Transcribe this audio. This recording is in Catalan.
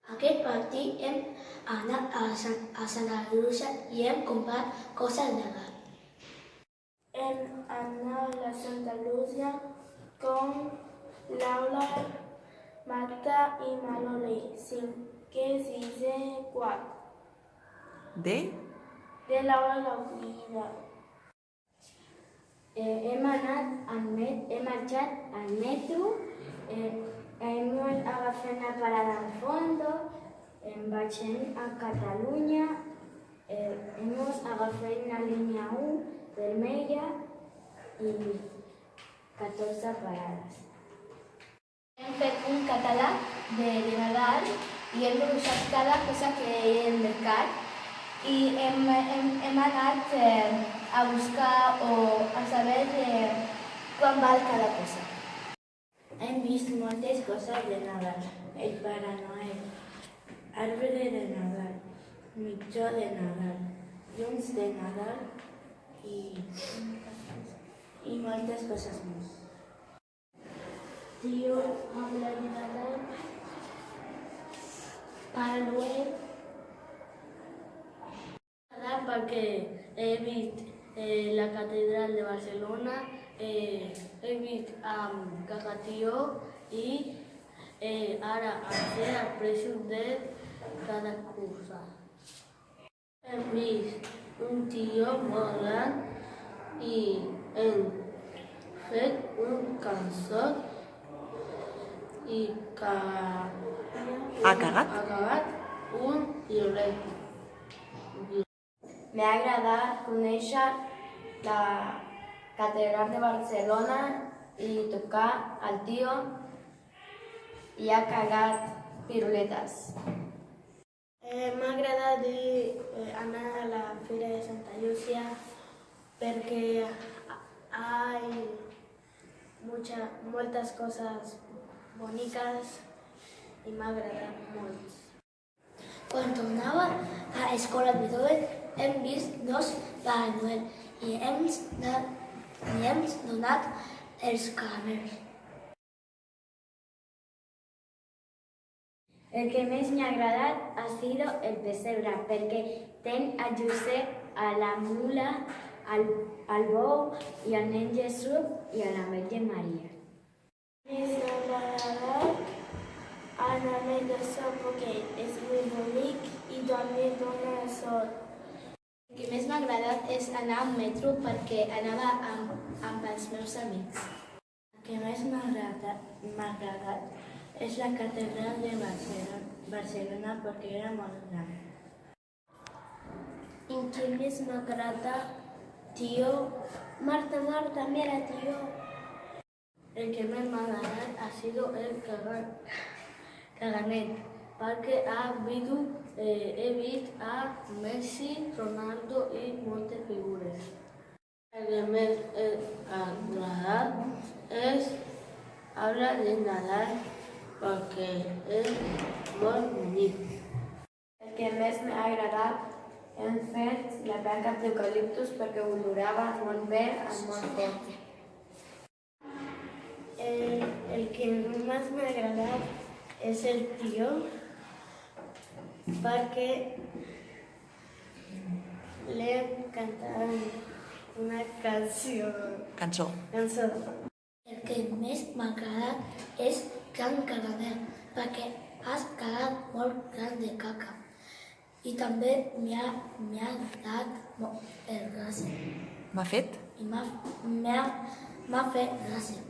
Aquest matí hem anat a Santa Lucia i hem comprat coses de Nadal. Hem anat a Santa Lucia con Laura, Marta i Manoli, 5è, 6è, 4. De Laura Laurida. Hem marxat al metro, hem agafat una parada al fondo, baixem a Catalunya, hem agafat una línia 1 vermella i 14 parades. Hem fet un catàleg de Nadal i hem dibuixat cada cosa que hi ha al mercat i hem anat a buscar o a saber quan val cada cosa. Hem vist moltes coses de Nadal, el Pare Noel, arbre de Nadal, mitjó de Nadal, llums de Nadal i moltes coses més. Tío habla de Nadal, Pare Noel, perquè he vist la catedral de Barcelona, he vist Cagatió i ara sé el preu de cada cosa. He vist un tio molt gran i hem fet un cançó i Ha cagat un llibret. M'ha agradat conèixer la catedral de Barcelona i tocar al tio i ha cagat piruletes. M'ha agradat anar a la Fira de Santa Llúcia perquè hi ha moltes coses boniques i m'ha agradat molt. Quan tornava a l'escola Beethoven hem vist 2 Pare Noel i hem donat els caramels. El que més m'ha agradat ha sido el pessebre perquè ten a Josep, a la mula, al bou i al nen Jesús i a la Verge Maria. Més m'ha agradat anar de sol perquè és molt bonic i també dona sol. El que més m'ha agradat és anar al metro perquè anava amb els meus amics. El que més m'ha agradat és la catedral de Barcelona perquè era molt gran. I el que més m'ha agradat, tio, Marta, mira, tio. El que més m'ha agradat ha sido el caganet, perquè he vist a Messi, Ronaldo i moltes figures. El que més m'ha agradat és hablar de Nadal perquè és molt bonic. El que més m'ha agradat hem fet la branca d'eucaliptus perquè olorava molt bé i molt fort. El que més m'ha agradat és el tio perquè l'hem cantat una Cançó. El que més m'ha agradat és Can Caramel perquè has cagat molt gran de caca i també m'ha agradat el gràcia. M'ha fet? M'ha fet gràcia.